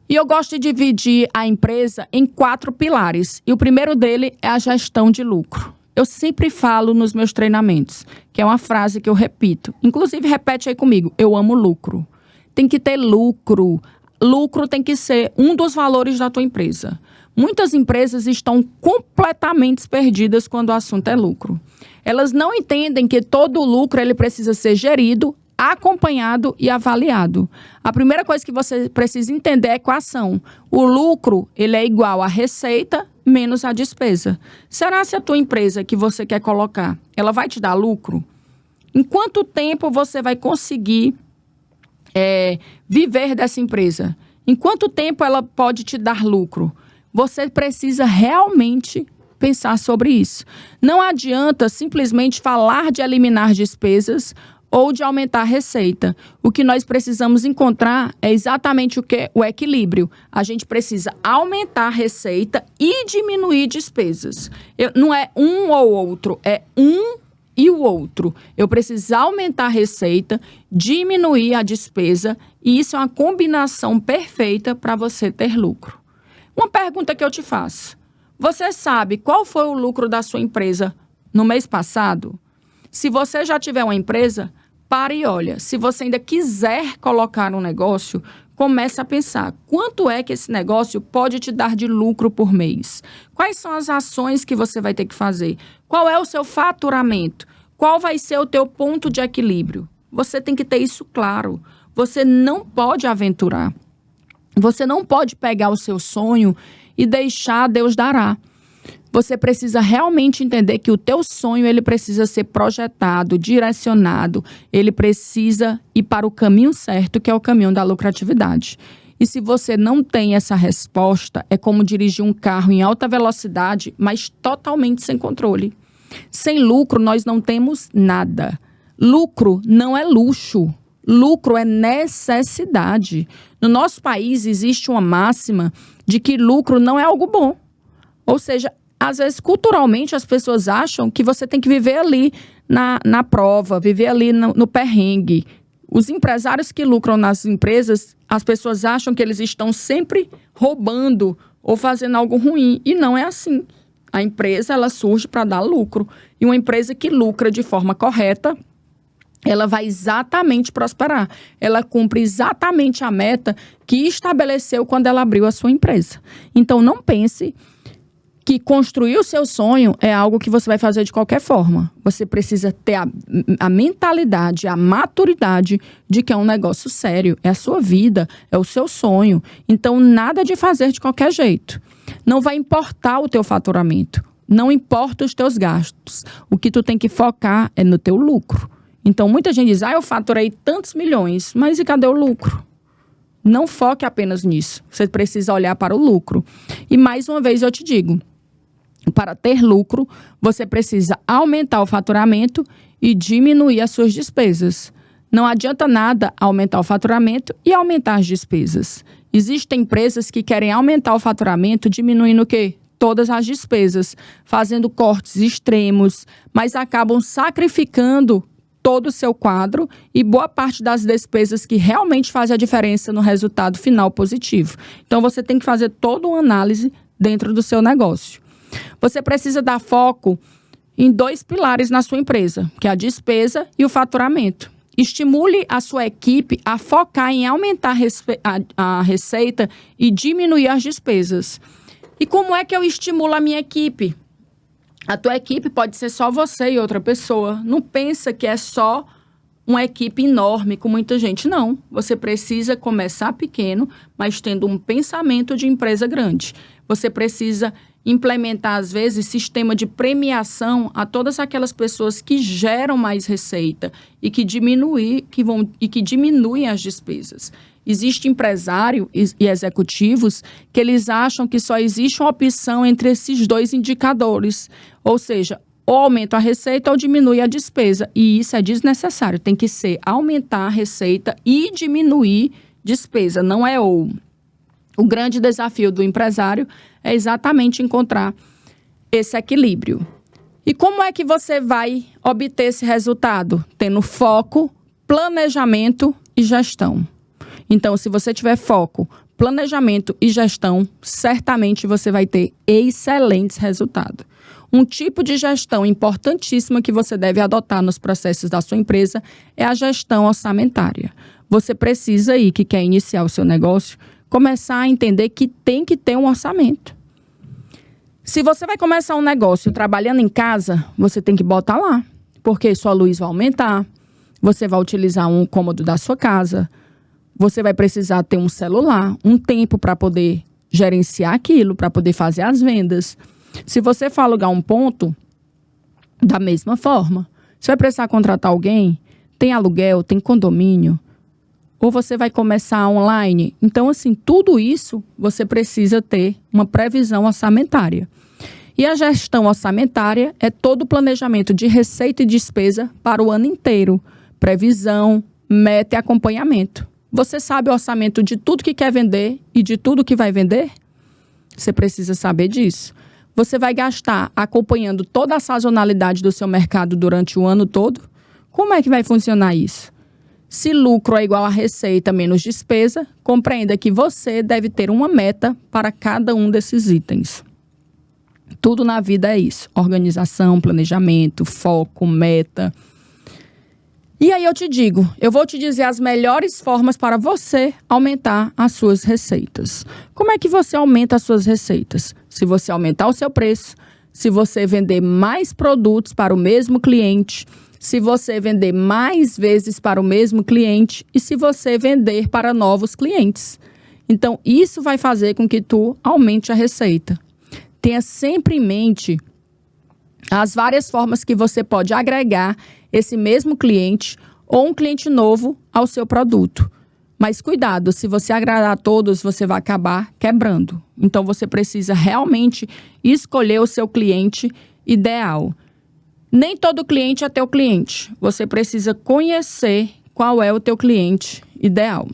E eu gosto de dividir a empresa em 4 pilares. E o primeiro dele é a gestão de lucro. Eu sempre falo nos meus treinamentos, que é uma frase que eu repito. Inclusive, repete aí comigo, eu amo lucro. Tem que ter lucro. Lucro tem que ser um dos valores da tua empresa. Muitas empresas estão completamente perdidas quando o assunto é lucro. Elas não entendem que todo lucro ele precisa ser gerido, acompanhado e avaliado. A primeira coisa que você precisa entender é a equação. O lucro ele é igual à receita menos a despesa. Será se a tua empresa que você quer colocar, ela vai te dar lucro? Em quanto tempo você vai conseguir viver dessa empresa? Em quanto tempo ela pode te dar lucro? Você precisa realmente pensar sobre isso. Não adianta simplesmente falar de eliminar despesas ou de aumentar a receita. O que nós precisamos encontrar é exatamente o equilíbrio. A gente precisa aumentar a receita e diminuir despesas. Não é um ou outro, é um e o outro. Eu preciso aumentar a receita, diminuir a despesa, e isso é uma combinação perfeita para você ter lucro. Uma pergunta que eu te faço. Você sabe qual foi o lucro da sua empresa no mês passado? Se você já tiver uma empresa, pare e olha. Se você ainda quiser colocar um negócio, comece a pensar. Quanto é que esse negócio pode te dar de lucro por mês? Quais são as ações que você vai ter que fazer? Qual é o seu faturamento? Qual vai ser o teu ponto de equilíbrio? Você tem que ter isso claro. Você não pode aventurar. Você não pode pegar o seu sonho e deixar Deus dará. Você precisa realmente entender que o teu sonho ele precisa ser projetado, direcionado. Ele precisa ir para o caminho certo, que é o caminho da lucratividade. E se você não tem essa resposta, é como dirigir um carro em alta velocidade, mas totalmente sem controle. Sem lucro, nós não temos nada. Lucro não é luxo. Lucro é necessidade. No nosso país existe uma máxima de que lucro não é algo bom. Ou seja, às vezes, culturalmente, as pessoas acham que você tem que viver ali na prova, viver ali no perrengue. Os empresários que lucram nas empresas, as pessoas acham que eles estão sempre roubando ou fazendo algo ruim. E não é assim. A empresa, ela surge para dar lucro. E uma empresa que lucra de forma correta, ela vai exatamente prosperar. Ela cumpre exatamente a meta que estabeleceu quando ela abriu a sua empresa. Então, não pense que construir o seu sonho é algo que você vai fazer de qualquer forma. Você precisa ter a mentalidade, a maturidade de que é um negócio sério. É a sua vida, é o seu sonho. Então, nada de fazer de qualquer jeito. Não vai importar o teu faturamento. Não importa os teus gastos. O que tu tem que focar é no teu lucro. Então, muita gente diz, eu faturei tantos milhões, mas e cadê o lucro? Não foque apenas nisso. Você precisa olhar para o lucro. E mais uma vez eu te digo, para ter lucro, você precisa aumentar o faturamento e diminuir as suas despesas. Não adianta nada aumentar o faturamento e aumentar as despesas. Existem empresas que querem aumentar o faturamento diminuindo o quê? Todas as despesas, fazendo cortes extremos, mas acabam sacrificando todo o seu quadro e boa parte das despesas que realmente fazem a diferença no resultado final positivo. Então, você tem que fazer toda uma análise dentro do seu negócio. Você precisa dar foco em 2 pilares na sua empresa, que é a despesa e o faturamento. Estimule a sua equipe a focar em aumentar a receita e diminuir as despesas. E como é que eu estimulo a minha equipe? A tua equipe pode ser só você e outra pessoa. Não pensa que é só uma equipe enorme com muita gente. Não. Você precisa começar pequeno, mas tendo um pensamento de empresa grande. Você precisa implementar, às vezes, sistema de premiação a todas aquelas pessoas que geram mais receita e que diminuem as despesas. Existe empresário e executivos que eles acham que só existe uma opção entre esses 2 indicadores. Ou seja, ou aumenta a receita ou diminui a despesa. E isso é desnecessário. Tem que ser aumentar a receita e diminuir despesa. Não é ou. O grande desafio do empresário é exatamente encontrar esse equilíbrio. E como é que você vai obter esse resultado? Tendo foco, planejamento e gestão. Então, se você tiver foco, planejamento e gestão, certamente você vai ter excelentes resultados. Um tipo de gestão importantíssima que você deve adotar nos processos da sua empresa é a gestão orçamentária. Você precisa aí, que quer iniciar o seu negócio, começar a entender que tem que ter um orçamento. Se você vai começar um negócio trabalhando em casa, você tem que botar lá, porque sua luz vai aumentar, você vai utilizar um cômodo da sua casa, você vai precisar ter um celular, um tempo para poder gerenciar aquilo, para poder fazer as vendas. Se você for alugar um ponto, da mesma forma, você vai precisar contratar alguém, tem aluguel, tem condomínio, ou você vai começar online. Então, assim, tudo isso você precisa ter uma previsão orçamentária. E a gestão orçamentária é todo o planejamento de receita e despesa para o ano inteiro. Previsão, meta e acompanhamento. Você sabe o orçamento de tudo que quer vender e de tudo que vai vender? Você precisa saber disso. Você vai gastar acompanhando toda a sazonalidade do seu mercado durante o ano todo? Como é que vai funcionar isso? Se lucro é igual a receita menos despesa, compreenda que você deve ter uma meta para cada um desses itens. Tudo na vida é isso. Organização, planejamento, foco, meta. E aí eu vou te dizer as melhores formas para você aumentar as suas receitas. Como é que você aumenta as suas receitas? Se você aumentar o seu preço, se você vender mais produtos para o mesmo cliente, se você vender mais vezes para o mesmo cliente e se você vender para novos clientes. Então, isso vai fazer com que tu aumente a receita. Tenha sempre em mente as várias formas que você pode agregar esse mesmo cliente ou um cliente novo ao seu produto. Mas cuidado, se você agradar a todos, você vai acabar quebrando. Então, você precisa realmente escolher o seu cliente ideal. Nem todo cliente é teu cliente. Você precisa conhecer qual é o teu cliente ideal.